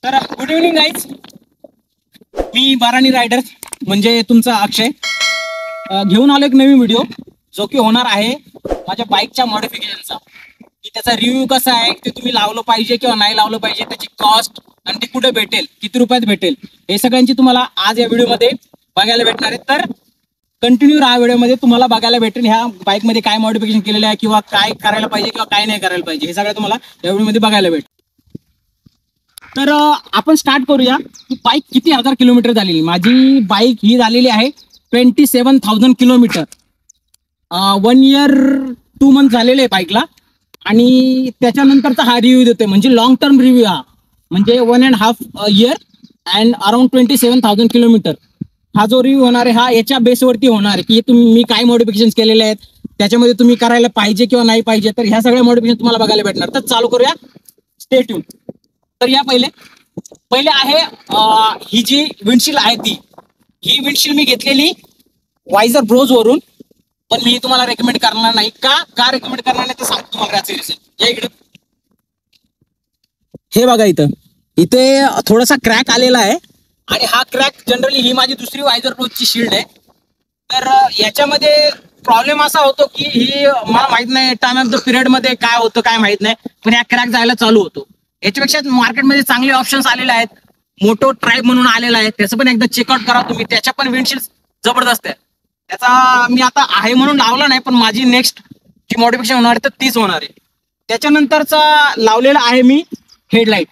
तर good evening guys, मी बाराणी rider म्हणजे तुमचा अक्षय घेऊन आलो एक नवीन व्हिडिओ जो की होणार आहे माझ्या बाईकच्या मॉडिफिकेशनचा. की त्याचा रिव्ह्यू कसा आहे, ते तुम्ही लावलं पाहिजे किंवा नाही लावलं पाहिजे, त्याची कॉस्ट आणि ते कुठे भेटेल, किती रुपयात भेटेल, हे सगळ्यांची तुम्हाला आज या व्हिडिओमध्ये बघायला भेटणार आहे. तर कंटिन्यू राहा व्हिडिओमध्ये, तुम्हाला बघायला भेटेल ह्या बाईकमध्ये काय मॉडिफिकेशन केलेलं आहे किंवा काय करायला पाहिजे किंवा काय नाही करायला पाहिजे, हे सगळं तुम्हाला या व्हिडिओमध्ये बघायला भेटेल. तर आपण स्टार्ट करूया की बाईक किती हजार किलोमीटर झालेली. माझी बाईक ही झालेली आहे 27,000 किलोमीटर. 1 year 2 months झालेले आहे बाईकला. आणि त्याच्यानंतरचा हा रिव्ह्यू देतोय, म्हणजे लॉंग टर्म रिव्ह्यू. हा म्हणजे 1.5 year अँड अराउंड 27,000 किलोमीटर हा जो रिव्ह्यू होणार आहे हा याच्या बेसवरती होणार आहे की मी काय मॉडिफिकेशन केलेले आहेत, त्याच्यामध्ये तुम्ही करायला पाहिजे किंवा नाही पाहिजे. तर ह्या सगळ्या मॉडिफिकेशन तुम्हाला बघायला भेटणार. तर चालू करूया, स्टे ट्यून. तर या पहिले आहे ही जी विंडशील्ड आहे ही विंडशील्ड मी घेतलेली वायझर ब्रोज वरून. पण मी तुम्हाला रेकमेंड करणार नाही. का रेकमेंड करणार नाही ते सांगतो तुम्हाला याचे रिझन. या इकडे हे बघा, इथे थोडासा क्रॅक आलेला आहे आणि हा क्रॅक जनरली ही माझी दुसरी वायझर ब्रोजची शील्ड आहे. तर याच्यामध्ये प्रॉब्लेम असा होतो की ही मला माहित नाही टाइम ऑफ द पिरियड मध्ये काय होतं काय माहित नाही, पण ह्या क्रॅक जायला चालू होतो. याच्यापेक्षा मार्केटमध्ये चांगले ऑप्शन्स आलेले आहेत. मोटो ट्राईब म्हणून आलेला आहे, त्याचं पण एकदा चेकआउट करा तुम्ही. त्याच्या पण विंडशील्ड जबरदस्त आहे. त्याचा मी आता आहे म्हणून लावला नाही, पण माझी नेक्स्ट जी मॉडिफिकेशन होणार आहे तर तीच होणार आहे. त्याच्यानंतरचा लावलेला आहे मी हेडलाईट.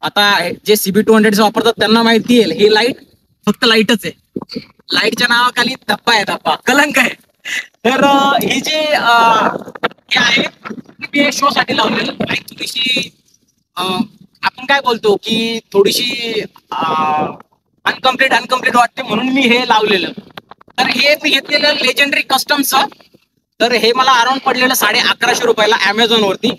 आता जे CB200 वापरतात त्यांना माहिती आहे, ही लाईट फक्त लाईटच आहे. लाईटच्या नावाखाली धप्पा आहे, धप्पा कलंक आहे. तर ही जी हे आहे मी शो साठी लावलेलं. बाईक थोडीशी आपण काय बोलतो की थोडीशी अनकम्प्लीट वाटते म्हणून मी हे लावलेलं. तर हे मी घेतलेलं लेजेंडरी कस्टमचं. तर हे मला अराउंड पडलेलं 1150 रुपयाला अमेझॉन वरती.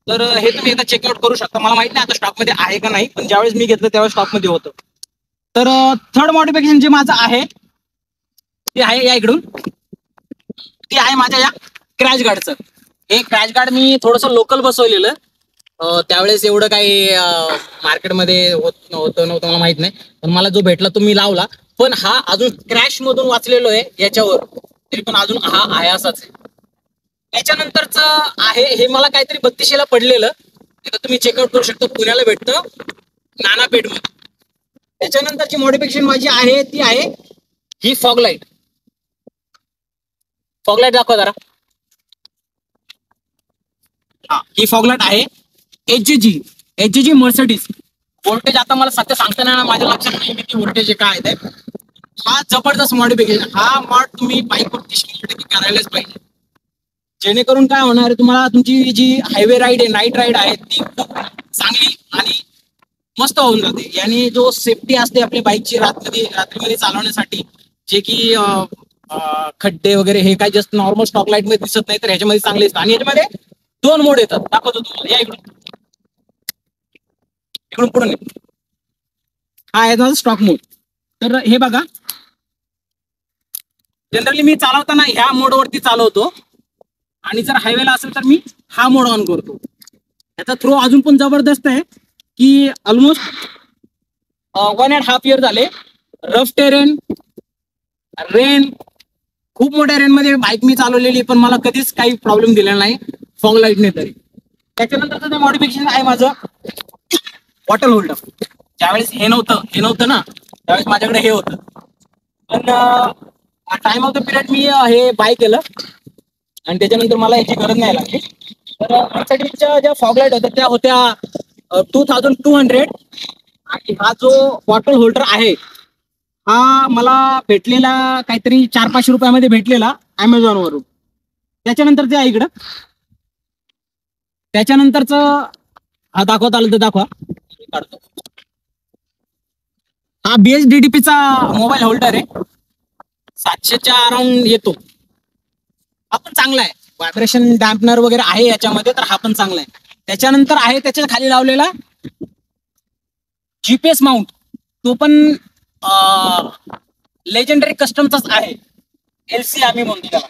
तर हे तुम्ही एकदा चेकआउट करू शकता. मला माहित नाही आता स्टॉक मध्ये आहे का नाही, पण ज्यावेळेस मी घेतलं त्यावेळेस स्टॉक मध्ये होतं. तर थर्ड मॉडिफिकेशन जे माझं आहे ते आहे या इकडून, ते आहे माझ्या या क्रॅश गार्डचं. हे क्रॅश गार्ड मी थोडंसं लोकल बसवलेलं. त्यावेळेस एवढं काही मार्केटमध्ये नव्हतं मला माहित नाही, पण मला जो भेटला तो मी लावला. पण हा अजून क्रॅश मधून वाचलेलो आहे याच्यावर, तरी पण अजून हा आहे असाच आहे. त्याच्यानंतरच आहे हे मला काहीतरी 3200ला पडलेलं. आता तुम्ही चेकआउट करू शकता, पुण्याला भेटतं नानापेठ मध्ये. त्याच्यानंतरची मॉडिफिकेशन माझी आहे ती आहे ही फॉगलाईट. फॉगलाईट दाखवा जरा. हा, ही फॉगलाईट आहे HG मर्सिडीज. व्होल्टेज आता मला सध्या सांगता नाही, माझ्या लक्षात नाही किती व्होल्टेज काय आहे. हा जबरदस्त मॉडिफिकेशन. हा मॉड तुम्ही बाईकवरती 100% करायलाच पाहिजे. जेणेकरून काय होणार आहे, तुम्हाला तुमची जी हायवे राईड आहे, नाईट राईड आहे ती खूप चांगली आणि मस्त होऊन जाते. याने जो सेफ्टी असते आपल्या बाईकची रात्रीमध्ये चालवण्यासाठी, जे की खड्डे वगैरे हे काय जस्ट नॉर्मल स्टॉक लाईट मध्ये दिसत नाही, तर ह्याच्यामध्ये चांगले असतात. आणि याच्यामध्ये 2 मोड येतात, दाखवतो तुम्हाला. या इकडून पुढे हा आहे माझा स्टॉक मोड. तर हे बघा, जनरली मी चालवताना ह्या मोडवरती चालवतो आणि जर हायवेला असेल तर मी हा मोड ऑन करतो. याचा थ्रो अजून पण जबरदस्त आहे की ऑलमोस्ट 1.5 year झाले. रफ टेरेन, रेन, खूप मोठ्या रेन मध्ये बाईक मी चालवलेली, पण मला कधीच काही प्रॉब्लेम दिलेला नाही फॉग लाईटने तरी. त्याच्यानंतरचं जे मॉडिफिकेशन आहे माझं बॉटल होल्डर. ज्यावेळेस हे नव्हतं ना, त्यावेळेस माझ्याकडे हे होतं. पण टाइम ऑफ द पिरियड मी हे बाय केलं आणि त्याच्यानंतर मला याची गरज नाही लागली. तर मर्सिडीजच्या ज्या फॉग लाईट होत्या त्या होत्या 2200. आणि हा जो बॉटल होल्डर आहे हा मला भेटलेला काहीतरी 400-500 रुपयामध्ये भेटलेला अमेझॉन वरून. त्याच्यानंतर ते आहे इकडं. त्याच्यानंतरच हा दाखवता आलं तर दाखवा. काढतो. हा BHDDP चा मोबाईल होल्डर आहे. 700च्या अराउंड येतो. हा पण चांगला आहे. व्हायब्रेशन डॅम्पनर वगैरे आहे याच्यामध्ये, तर हा पण चांगला आहे. त्याच्यानंतर आहे त्याच्या खाली लावलेला GPS माउंट. तो पण लेजेंडरी कस्टमचाच आहे, LC आम्ही म्हणतो त्याला.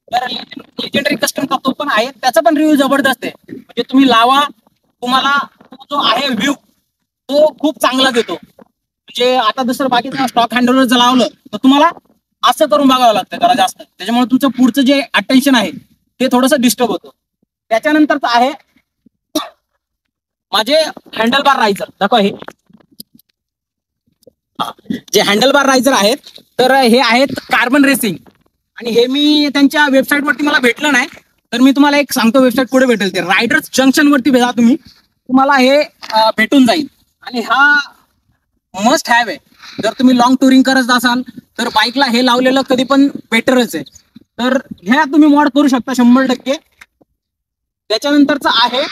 तर लेजेंडरी कस्टमचा तो पण आहे, त्याचा पण रिव्ह्यू जबरदस्त आहे. म्हणजे तुम्ही लावा, तुम्हाला तो जो आहे व्ह्यू तो खूप चांगला देतो. म्हणजे आता दुसरं बाकीचं स्टॉक हँडलवर जर लावलं तर तुम्हाला असं करून बघावं लागतं जरा जास्त, त्याच्यामुळे तुमचं पुढचं जे अटेन्शन आहे ते थोडंसं डिस्टर्ब होतं. त्याच्यानंतरच आहे माझे हँडल बार रायझर. दाखवा हे जे हँडल बार रायझर आहेत, तर हे आहेत कार्बन रेसिंग. आणि हे मी त्यांच्या वेबसाईटवरती मला भेटलं नाही, तर मी तुम्हाला एक सांगतो वेबसाईट कुठे भेटेल ते. रायडर्स जंक्शन वरती भेटा तुम्ही, तुम्हाला हे भेटून जाईल. आणि हा मस्ट हॅव आहे. जर तुम्ही लॉंग टुरिंग करत असाल तर बाईकला हे लावलेलं कधी पण बेटरच आहे. तर ह्या तुम्ही मॉड करू शकता 100%. त्याच्यानंतरचं आहे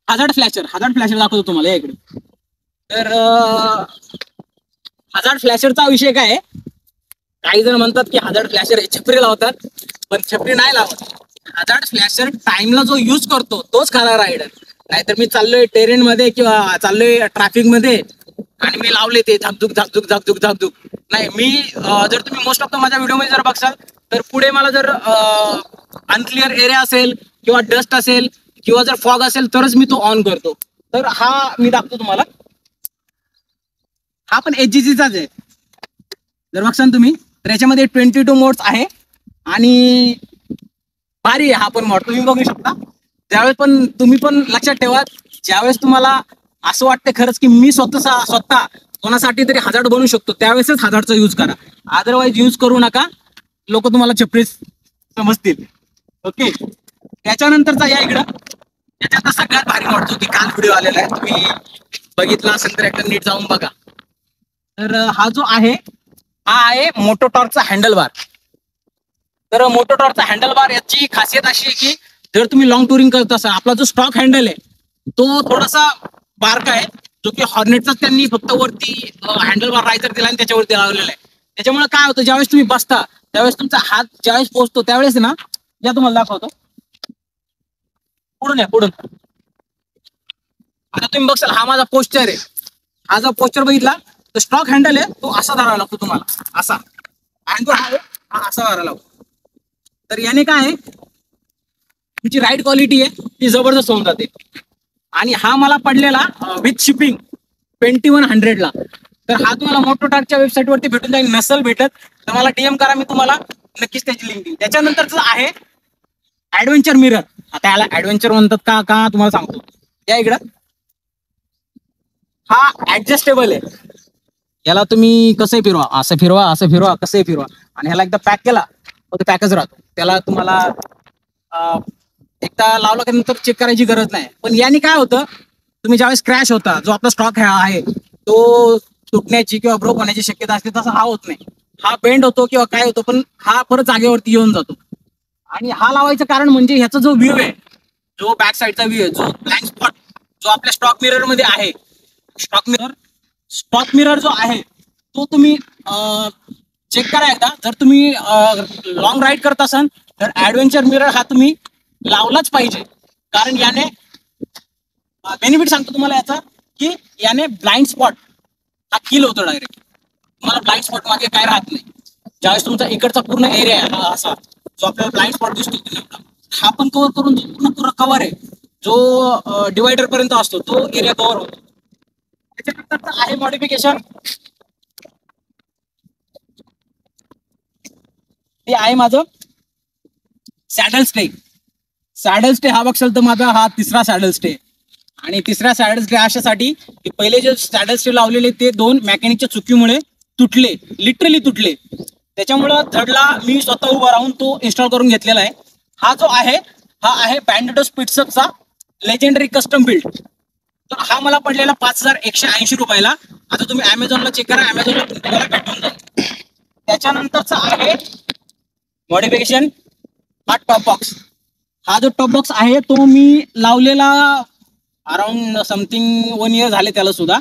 हजार्ड फ्लॅशर. हजार्ड फ्लॅशर दाखवतो तुम्हाला या इकडे. तर हजार्ड फ्लॅशरचा विषय काय आहे, काही जण म्हणतात की हजार्ड फ्लॅशर हे छपरी लावतात, पण छपरी नाही लावत. हजार्ड फ्लॅशर टाइमला जो यूज करतो तोच खरा रायडर. नाहीतर मी चाललोय टेरेन मध्ये किंवा चाललोय ट्रॅफिक मध्ये आणि मी लावले ते झाकझुक झाकझुक झाकझुक झाकझुक नाही. मी जर तुम्ही मोस्ट ऑफ द माझ्या व्हिडिओमध्ये जर बघसाल तर पुढे मला जर अनक्लिअर एरिया असेल किंवा डस्ट असेल किंवा जर फॉग असेल तरच मी तो ऑन करतो. तर हा मी दाखवतो तुम्हाला. हा पण HGCचाच आहे. जर बघसाल तुम्ही तर याच्यामध्ये 22 मोड्स आहे आणि भारी आहे हा पण मॉड, तुम्ही बघू शकता. त्यावेळेस पण तुम्ही पण लक्षात ठेवा, ज्यावेळेस तुम्हाला असं वाटतं खरंच की मी स्वतः कोणासाठी तरी हजार्ड बनवू शकतो, त्यावेळेसच हजार्डचा यूज करा. अदरवाईज यूज करू नका, लोक तुम्हाला छपरी समजतील. ओके. त्याच्यानंतरचा या इकडं, त्याच्यात सगळ्यात भारी वाटतो की काल व्हिडिओ आलेला आहे, तुम्ही बघितला असेल तर एकदा नीट जाऊन बघा. तर हा जो आहे हा आहे मोटोटॉर्कचा हँडल बार. तर मोटोटॉर्कचा हँडल बार याची खासियत अशी आहे की जर तुम्ही लॉंग टुरिंग करत असाल, आपला जो स्टॉक हँडल आहे तो थोडासा बारका आहे, जो की हॉर्नेटचा त्यांनी फक्त वरती हँडल बार रायझर दिला आणि त्याच्यावरती लावलेला आहे. त्याच्यामुळे काय होतं, ज्यावेळेस तुम्ही बसता त्यावेळेस तुमचा हात ज्यावेळेस पोहोचतो त्यावेळेस ना, या तुम्हाला दाखवतो, पुढून या पुढून. आता तुम्ही बघसाल हा माझा पोस्चर आहे. हा जर पोस्चर बघितला तर स्टॉक हँडल आहे तो असा धरावा लागतो तुम्हाला, असा. आणि तो हा असा धरावा लागतो. तर याने काय आहे, तुमची राईड क्वालिटी आहे ती जबरदस्त होऊन जाते. आणि हा मला पडलेला विथ शिपिंग 2100ला. तर हा तुम्हाला मोटोटॉर्कच्या वेबसाईटवरती भेटून जाईल. नसेल भेटत तर मला DM करा, मी तुम्हाला नक्कीच त्याची लिंक देईन. त्याच्यानंतरच आहे ऍडव्हेंचर मिरर. आता याला ऍडव्हेंचर म्हणतात का तुम्हाला सांगतो. या इकडं हा ऍडजस्टेबल आहे. याला तुम्ही कसंही फिरवा, असं फिरवा, असं फिरवा, कसंही फिरवा. आणि ह्याला एकदा पॅक केला तर पॅकच राहतो. त्याला तुम्हाला एकदा लावला की नंतर चेक करायची गरज नाही. पण याने काय होतं, तुम्ही ज्यावेळेस क्रॅश होता, जो आपला स्टॉक आहे तो तुटण्याची किंवा ब्रोक होण्याची शक्यता असते, तसं हा होत नाही. हा बेंड होतो किंवा काय होतो, पण हा परत जागेवरती येऊन जातो. आणि हा लावायचं कारण म्हणजे ह्याचा जो व्ह्यू आहे, जो बॅक साईडचा व्ह्यू आहे, जो ब्लाइंड स्पॉट जो आपल्या स्टॉक मिरर मध्ये आहे, स्टॉक मिरर जो आहे तो तुम्ही चेक करा एकदा. जर तुम्ही लॉंग राईड करत असाल तर ऍडव्हेंचर मिरर हा तुम्ही लावलाच पाहिजे. कारण याने बेनिफिट सांगतो तुम्हाला याचा, की याने ब्लाइंड स्पॉट हा किल होतो डायरेक्ट. तुम्हाला ब्लाइंड स्पॉट मागे काय राहत नाही. ज्यावेळेस तुमचा इकडचा पूर्ण एरिया आहे हा असा, जो आपल्याला ब्लाइंड स्पॉट दिसतो हा पण कव्हर करून पूर्ण कव्हर आहे, जो डिवायडर पर्यंत असतो तो एरिया कव्हर होतो. त्याच्यानंतर आहे मॉडिफिकेशन, ते आहे माझं सॅडल स्टे. सॅडल स्टे हा बघशाल तर माझा हा तिसरा सॅडल स्टे. आणि तिसऱ्या सॅडल स्टे अशासाठी की पहिले जे सॅडल स्टे लावलेले ते 2 मेकॅनिकच्या चुकीमुळे तुटले, लिटरली तुटले. त्याच्यामुळं थर्डला मी स्वतः उभा राहून तो इन्स्टॉल करून घेतलेला आहे. हा जो आहे हा आहे बँडिटो स्पिट्सचा लेजेंडरी कस्टम बिल्ड. तर हा मला पडलेला 5180 रुपयाला. आता तुम्ही अमेझॉनला चेक करा, अमेझॉनला तुम्हाला भेटून जाईल. त्याच्यानंतरचा आहे मॉडिफिकेशन हा टॉप बॉक्स. हा जो टॉप बॉक्स आहे तो मी लावलेला अराउंड समथिंग 1 इयर झाले त्याला सुद्धा.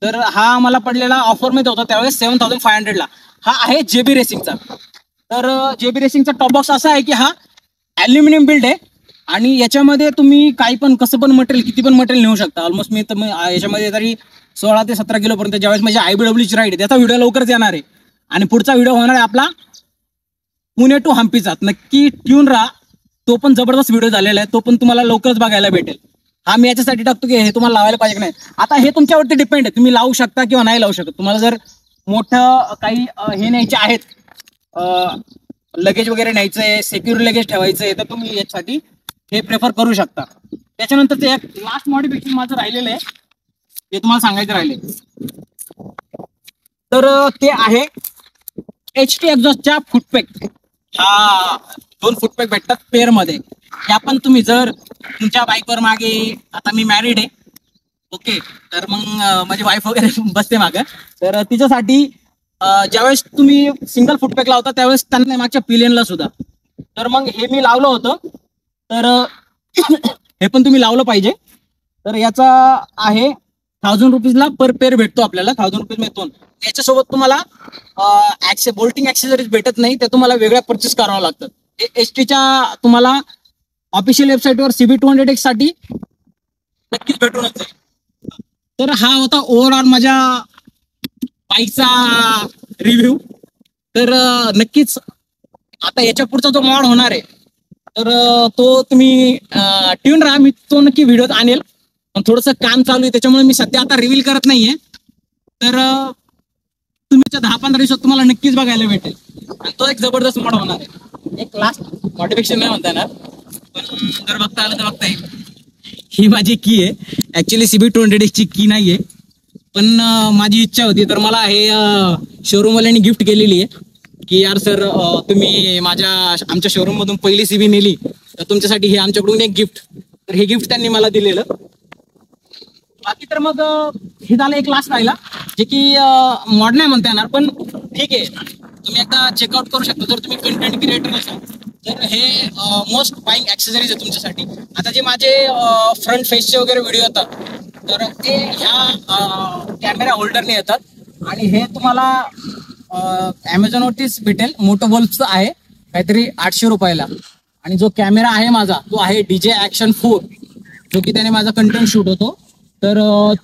तर हा मला पडलेला ऑफरमध्ये होता त्यावेळेस 7500ला. हा आहे JB रेसिंगचा. तर JB रेसिंगचा टॉप बॉक्स असा आहे की हा ॲल्युमिनियम बिल्ड आहे आणि याच्यामध्ये तुम्ही काही पण कसं पण मटेरियल, किती पण मटेरियल नेऊ शकता. ऑलमोस्ट मी तर याच्यामध्ये तरी 16 ते 17 किलोपर्यंत, ज्यावेळेस माझी IBWची राईड आहे त्याचा व्हिडिओ लवकरच येणार आहे. आणि पुढचा व्हिडिओ होणार आहे आपला पुणे टू हम्पीचा. नक्की ट्यून राहा, तो पण जबरदस्त व्हिडिओ झालेला आहे, तो पण तुम्हाला लवकरच बघायला भेटेल. हा मी याच्यासाठी टाकतो की हे तुम्हाला लावायला पाहिजे की नाही. आता हे तुमच्यावरती डिपेंड आहे, तुम्ही लावू शकता किंवा नाही लावू शकत. तुम्हाला जर मोठं काही हे न्यायचे आहेत, लगेज वगैरे न्यायचंय, सिक्युअर लगेज ठेवायचंय, तर तुम्ही याच्यासाठी हे प्रेफर करू शकता. त्याच्यानंतर ते एक लास्ट मॉडिफिकेशन माझं राहिलेलं आहे, ते तुम्हाला सांगायचं राहिले. तर ते आहे HT एक्झॉस्टच्या फुटपॅक. हा 2 फुटपॅक भेटतात पेअर मध्ये. ह्या पण तुम्ही जर तुमच्या बाईकवर मागे, आता मी मॅरिड आहे ओके, तर मग माझी वाईफ वगैरे बसते मागं, तर तिच्यासाठी ज्यावेळेस तुम्ही सिंगल फुटपॅक लावता त्यावेळेस त्यांना मागच्या पिलियनला सुद्धा, तर मग हे मी लावलं होतं. तर हे पण तुम्ही लावलं पाहिजे. तर याचा आहे 1000 रुपीजला पर पेअर भेटतो आपल्याला, 1000 रुपीज मिळतो. याच्यासोबत तुम्हाला बोल्टिंग ऍक्सेसरीज भेटत नाही, ते तुम्हाला वेगळ्या परचेस करावं लागतं. HTच्या तुम्हाला ऑफिशियल वेबसाईटवर CB200X साठी नक्कीच भेटूनच जाईल. तर हा होता ओव्हरऑल माझ्या बाईकचा रिव्ह्यू. तर नक्कीच आता याच्या पुढचा जो मॉड होणार आहे, तर तो तुम्ही ट्यून राहा, मी तो नक्की व्हिडिओत आणेल. पण थोडंसं काम चालू आहे त्याच्यामुळे मी सध्या आता रिव्हील करत नाहीये. तर तुम्ही 10-15 दिवसात तुम्हाला नक्कीच बघायला भेटेल. आणि तो एक जबरदस्त मॉड होणार आहे. एक लास्ट मॉडिफिकेशन नाही म्हणता येणार, पण जर बघता आलं तर बघता येईल. ही माझी की आहे, ऍक्च्युली CB200X ची की नाहीये, पण माझी इच्छा होती. तर मला हे शोरूमवाल्यांनी गिफ्ट केलेली आहे की यार सर, तुम्ही आमच्या शोरूम मधून पहिली CB नेली, तर तुमच्यासाठी हे आमच्याकडून एक गिफ्ट. तर हे गिफ्ट त्यांनी मला दिलेलं. बाकी तर मग हे झालं एक लास्ट राहिला, जे की मॉड नाही म्हणता येणार, पण ठीक आहे, तुम्ही एकदा चेकआउट करू शकता. जर तुम्ही कंटेंट क्रिएटर असाल तर हे मोस्ट बाईंग ऍक्सेसरीज आहे तुमच्यासाठी. आता जे माझे फ्रंट फेसचे वगैरे व्हिडिओ येतात, तर ते ह्या कॅमेरा होल्डरने येतात. आणि हे तुम्हाला Amazonवरतीच भेटेल. मोटोवोल्फचं आहे, काहीतरी 800 रुपयाला. आणि जो कॅमेरा आहे माझा, तो आहे DJ Action 4, जो की त्याने माझा कंटेंट शूट होतो. तर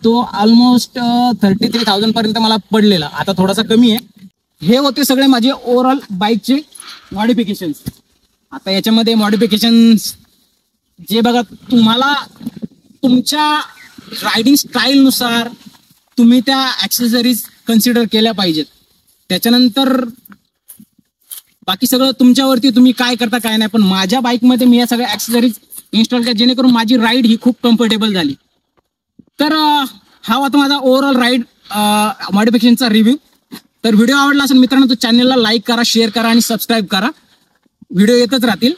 तो ऑलमोस्ट 33,000 पर्यंत मला पडलेला, आता थोडासा कमी आहे. हे होते सगळे माझे ओव्हरऑल बाईकचे मॉडिफिकेशन्स. आता याच्यामध्ये मॉडिफिकेशन्स जे बघा, तुम्हाला तुमच्या रायडिंग स्टाईलनुसार तुम्ही त्या ऍक्सेसरीज कन्सिडर केल्या पाहिजेत. त्याच्यानंतर बाकी सगळं तुमच्यावरती, तुम्ही काय करता काय नाही. पण माझ्या बाईकमध्ये मी या सगळ्या ऍक्सेसरीज इन्स्टॉल केल्या, जेणेकरून माझी राईड ही खूप कम्फर्टेबल झाली. तर हा होता माझा ओव्हरऑल राईड मॉडिफिकेशनचा रिव्ह्यू. तर व्हिडिओ आवडला असेल मित्रांनो, तर चॅनलला लाईक करा, शेअर करा आणि सबस्क्राईब करा. व्हिडिओ येतच राहतील.